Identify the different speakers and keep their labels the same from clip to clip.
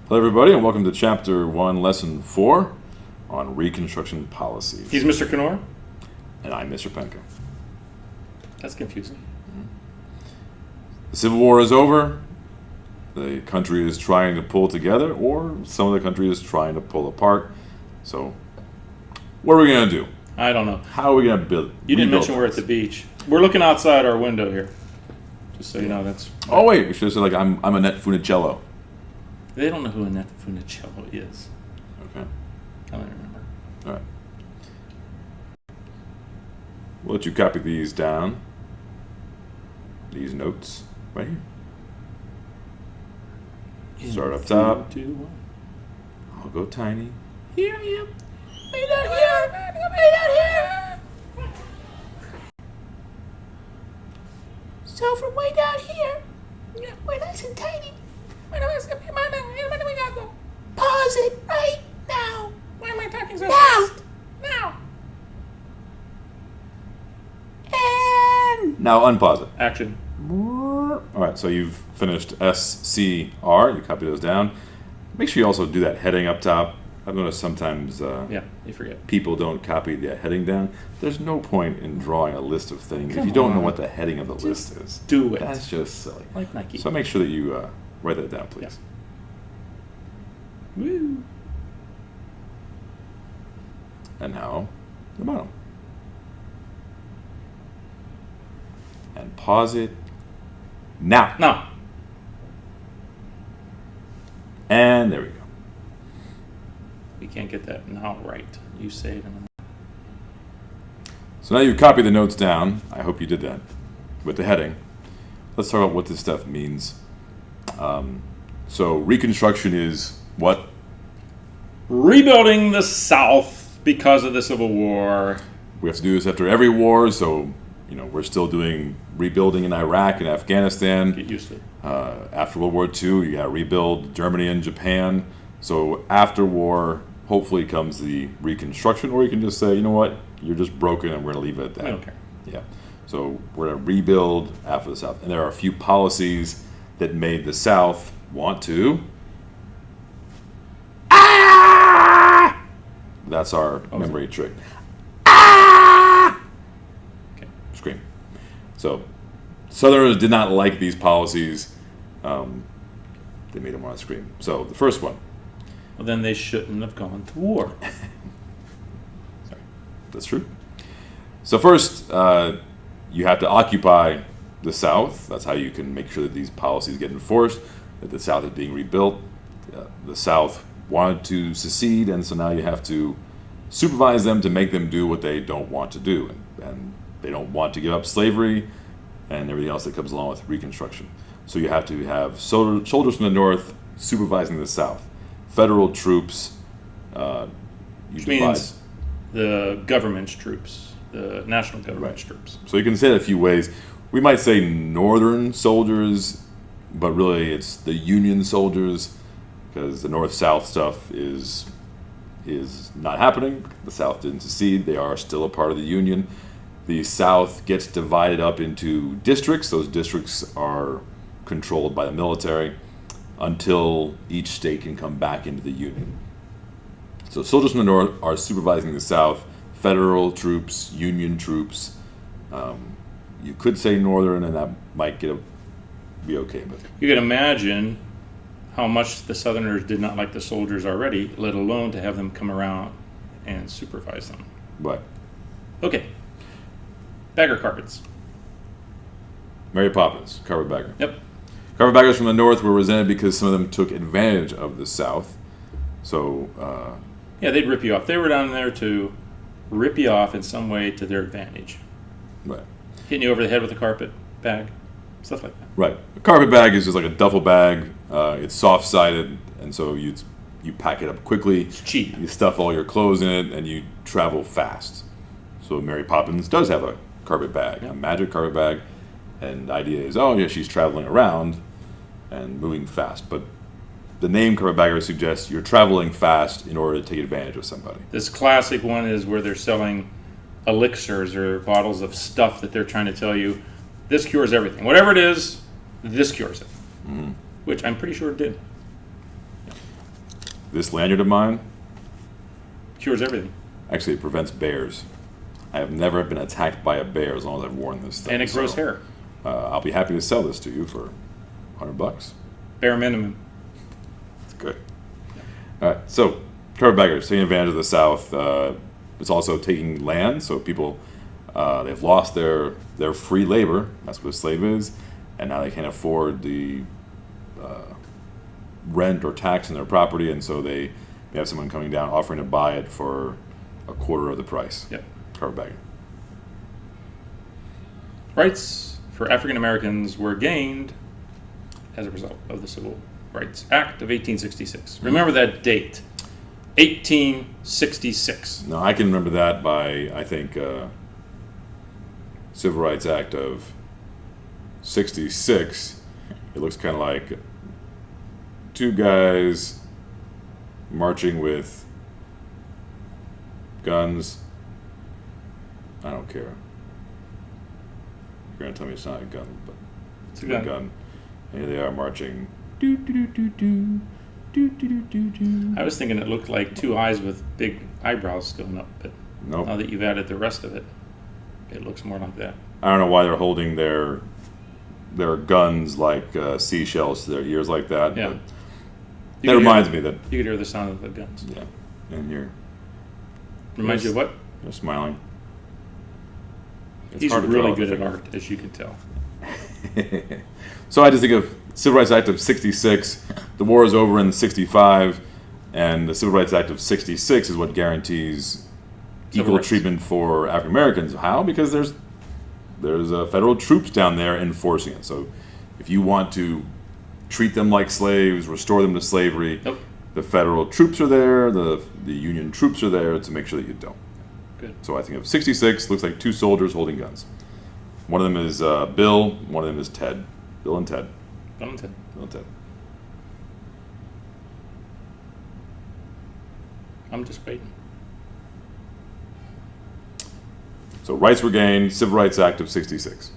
Speaker 1: Hello, everybody, and welcome to Chapter 1, Lesson 4 on Reconstruction Policies.
Speaker 2: He's Mr. Knorr?
Speaker 1: And I'm Mr. Penka.
Speaker 2: That's confusing.
Speaker 1: The Civil War is over. The country is trying to pull together, or some of the country is trying to pull apart. So, what are we going to do?
Speaker 2: I don't know.
Speaker 1: How are we going to build?
Speaker 2: You didn't mention we're at the beach. We're looking outside our window here. Just so you know, that's...
Speaker 1: Oh, wait, we should have said, I'm Annette Funicello.
Speaker 2: They don't know who Annette Funicello is.
Speaker 1: Okay.
Speaker 2: I don't remember.
Speaker 1: All right. We'll let you copy these down. These notes right here. Start up top.
Speaker 2: 3, 2, 1.
Speaker 1: I'll go tiny.
Speaker 2: Here I am. Way down here. Way down here. So from way down here, we're nice and tiny. Pause it right now. Why am I talking so fast? Now. And
Speaker 1: Now unpause it.
Speaker 2: action.
Speaker 1: All right, so you've finished SCR. You copy those down. Make sure you also do that heading up top. I've noticed sometimes
Speaker 2: Yeah, you forget.
Speaker 1: people don't copy the heading down. There's no point in drawing a list of things if
Speaker 2: Come
Speaker 1: you don't know
Speaker 2: on.
Speaker 1: what the heading of the list is.
Speaker 2: Do it.
Speaker 1: That's just silly.
Speaker 2: Like Nike.
Speaker 1: So make sure that you write that down, please.
Speaker 2: Woo.
Speaker 1: And now the bottom. And pause it now.
Speaker 2: No.
Speaker 1: And there we go.
Speaker 2: We can't get that now right. You say it in a minute.
Speaker 1: So now you've copied the notes down. I hope you did that with the heading. Let's talk about what this stuff means. So Reconstruction is what?
Speaker 2: Rebuilding the South because of the Civil War.
Speaker 1: We have to do this after every war, so we're still doing rebuilding in Iraq and Afghanistan.
Speaker 2: Get used to it.
Speaker 1: After World War II, you got to rebuild Germany and Japan. So after war, hopefully comes the Reconstruction, or you can just say, you know what, you're just broken and we're going to leave it at that.
Speaker 2: I don't care.
Speaker 1: Yeah. So we're going to rebuild after the South. And there are a few policies that made the South want to... That's our memory trick.
Speaker 2: Okay.
Speaker 1: Scream. So, Southerners did not like these policies. They made them want to scream. So, the first one.
Speaker 2: Well, then they shouldn't have gone to war.
Speaker 1: Sorry. That's true. So, first, you have to occupy the South. That's how you can make sure that these policies get enforced, that the South is being rebuilt. The South wanted to secede, and so now you have to supervise them to make them do what they don't want to do. And they don't want to give up slavery and everything else that comes along with Reconstruction. So you have to have soldiers from the North supervising the South. Federal troops,
Speaker 2: Which means the government's troops, the national government's troops.
Speaker 1: So you can say it a few ways. We might say Northern soldiers, but really it's the Union soldiers, because the North-South stuff is not happening. The South didn't secede. They are still a part of the Union. The South gets divided up into districts. Those districts are controlled by the military until each state can come back into the Union. So soldiers from the North are supervising the South, federal troops, Union troops. You could say Northern, and that might be okay. But
Speaker 2: You can imagine how much the Southerners did not like the soldiers already, let alone to have them come around and supervise them.
Speaker 1: But
Speaker 2: Okay. Bagger carpets.
Speaker 1: Mary Poppins, carpetbagger.
Speaker 2: Yep.
Speaker 1: Carpetbaggers from the North were resented because some of them took advantage of the South. So,
Speaker 2: Yeah, they'd rip you off. They were down there to rip you off in some way to their advantage.
Speaker 1: right.
Speaker 2: Hitting you over the head with a carpet bag. Stuff like that.
Speaker 1: Right. A carpet bag is just like a duffel bag. It's soft-sided, and so you pack it up quickly.
Speaker 2: It's cheap.
Speaker 1: You stuff all your clothes in it, and you travel fast. So Mary Poppins does have a carpet bag, a magic carpet bag, and the idea is, she's traveling around and moving fast. But the name carpetbagger suggests you're traveling fast in order to take advantage of somebody.
Speaker 2: This classic one is where they're selling elixirs or bottles of stuff that they're trying to tell you, this cures everything. Whatever it is, this cures it. Which I'm pretty sure it did.
Speaker 1: this lanyard of mine,
Speaker 2: Cures everything.
Speaker 1: actually it prevents bears. I have never been attacked by a bear as long as I've worn this thing.
Speaker 2: And it grows hair.
Speaker 1: I'll be happy to sell this to you for $100.
Speaker 2: Bare minimum.
Speaker 1: It's good. All right, so carpetbaggers taking advantage of the South. It's also taking land, so people they've lost their free labor. That's what a slave is, and now they can't afford the rent or tax on their property, and so they have someone coming down offering to buy it for a quarter of the price.
Speaker 2: Yep.
Speaker 1: Carpetbagging.
Speaker 2: Rights for African Americans were gained as a result of the Civil Rights Act of 1866. Remember that date, 1866.
Speaker 1: Now I can remember that by I think Civil Rights Act of '66. It looks kind of like two guys marching with guns. I don't care. You're gonna tell me it's not a gun, but
Speaker 2: It's a gun.
Speaker 1: gun. And here they are marching. Do, do, do, do, do, do, do, do, do.
Speaker 2: I was thinking it looked like two eyes with big eyebrows going up, but
Speaker 1: Nope.
Speaker 2: now that you've added the rest of it, it looks more like that.
Speaker 1: I don't know why they're holding their guns like seashells to their ears like that.
Speaker 2: Yeah.
Speaker 1: But
Speaker 2: You
Speaker 1: that
Speaker 2: could
Speaker 1: reminds
Speaker 2: hear,
Speaker 1: me that
Speaker 2: you could hear the sound of the guns.
Speaker 1: yeah, and
Speaker 2: Reminds you of what?
Speaker 1: you're smiling. It's
Speaker 2: He's
Speaker 1: hard to draw
Speaker 2: really
Speaker 1: with
Speaker 2: good
Speaker 1: the
Speaker 2: at
Speaker 1: finger.
Speaker 2: art, as you can tell.
Speaker 1: So I just think of Civil Rights Act of '66. The war is over in '65, and the Civil Rights Act of '66 is what guarantees
Speaker 2: Civil
Speaker 1: equal
Speaker 2: rights.
Speaker 1: treatment for African Americans. How? Because there's federal troops down there enforcing it. So if you want to treat them like slaves, restore them to slavery,
Speaker 2: Nope.
Speaker 1: the federal troops are there, the Union troops are there to make sure that you don't.
Speaker 2: Good.
Speaker 1: So I think of '66, looks like two soldiers holding guns. One of them is Bill, one of them is Ted. Bill and Ted.
Speaker 2: Valentine.
Speaker 1: Bill and Ted.
Speaker 2: I'm just waiting.
Speaker 1: So rights were gained, Civil Rights Act of '66.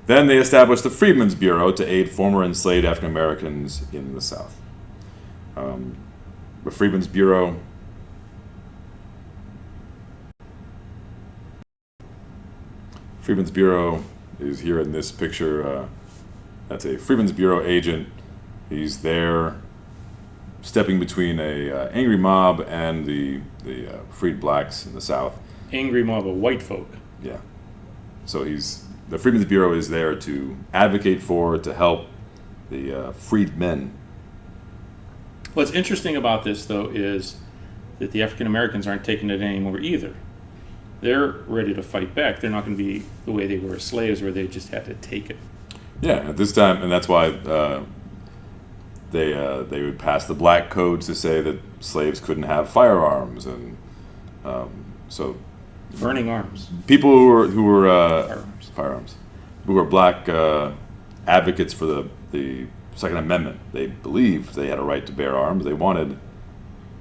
Speaker 1: Then they established the Freedmen's Bureau to aid former enslaved African Americans in the South. The Freedmen's Bureau is here in this picture. That's a Freedmen's Bureau agent. He's there stepping between a angry mob and the freed blacks in the South.
Speaker 2: Angry mob of white folk.
Speaker 1: Yeah. So the Freedmen's Bureau is there to advocate for, to help the freed men.
Speaker 2: What's interesting about this, though, is that the African Americans aren't taking it anymore either. They're ready to fight back. They're not going to be the way they were as slaves, where they just had to take it.
Speaker 1: Yeah, at this time, and that's why they would pass the black codes to say that slaves couldn't have firearms, and so
Speaker 2: Burning arms.
Speaker 1: people who were
Speaker 2: Firearms.
Speaker 1: who were black advocates for the Second Amendment. They believed they had a right to bear arms. They wanted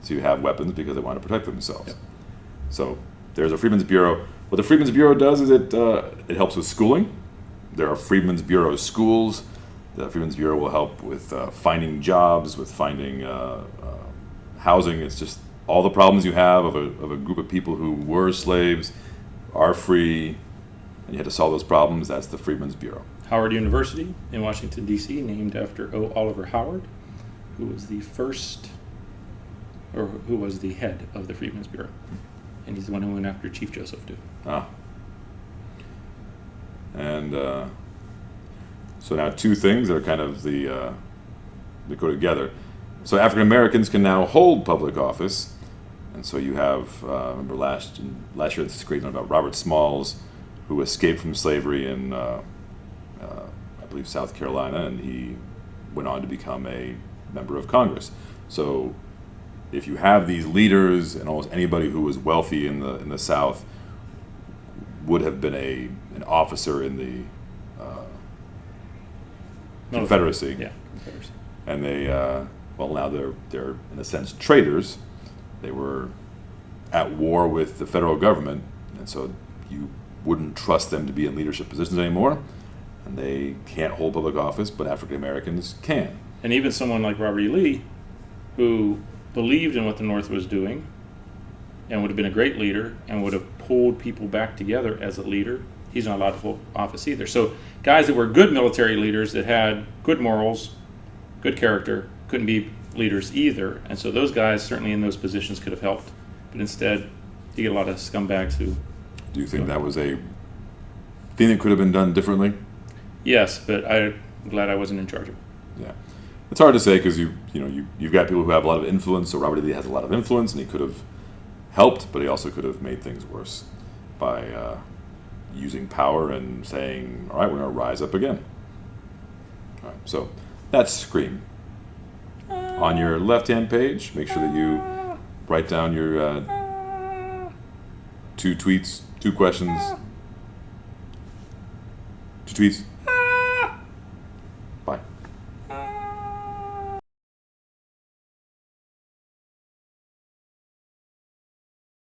Speaker 1: to have weapons because they wanted to protect themselves.
Speaker 2: Yep.
Speaker 1: So there's a Freedmen's Bureau. What the Freedmen's Bureau does is it helps with schooling. There are Freedmen's Bureau schools. The Freedmen's Bureau will help with finding jobs, with finding housing. It's just all the problems you have of a group of people who were slaves, are free, and you had to solve those problems. That's the Freedmen's Bureau.
Speaker 2: Howard University in Washington, D.C., named after O. Oliver Howard, who was the first, or who was the head of the Freedmen's Bureau. And he's the one who went after Chief Joseph, too.
Speaker 1: Ah. And so now two things that are kind of that go together. So African Americans can now hold public office, and so you have remember last year this is great one about Robert Smalls, who escaped from slavery in I believe South Carolina, and he went on to become a member of Congress. So if you have these leaders, and almost anybody who was wealthy in the South would have been an officer in the Confederacy.
Speaker 2: Yeah, Confederacy.
Speaker 1: And they now they're in a sense traitors. They were at war with the federal government, and so you wouldn't trust them to be in leadership positions anymore, and they can't hold public office, but African Americans can.
Speaker 2: And even someone like Robert E. Lee, who believed in what the North was doing and would have been a great leader and would have pulled people back together as a leader, he's not allowed to hold office either. So guys that were good military leaders that had good morals, good character, couldn't be leaders either. And so those guys certainly in those positions could have helped. But instead, you get a lot of scumbags who...
Speaker 1: Do you think that was a thing that could have been done differently?
Speaker 2: Yes, but I'm glad I wasn't in charge of it.
Speaker 1: Yeah. It's hard to say because you've got people who have a lot of influence. So Robert E. Lee has a lot of influence, and he could have helped, but he also could have made things worse by using power and saying, all right, we're going to rise up again. All right, so that's Scream. On your left-hand page, make sure that you write down your 2 tweets, 2 questions, 2 tweets,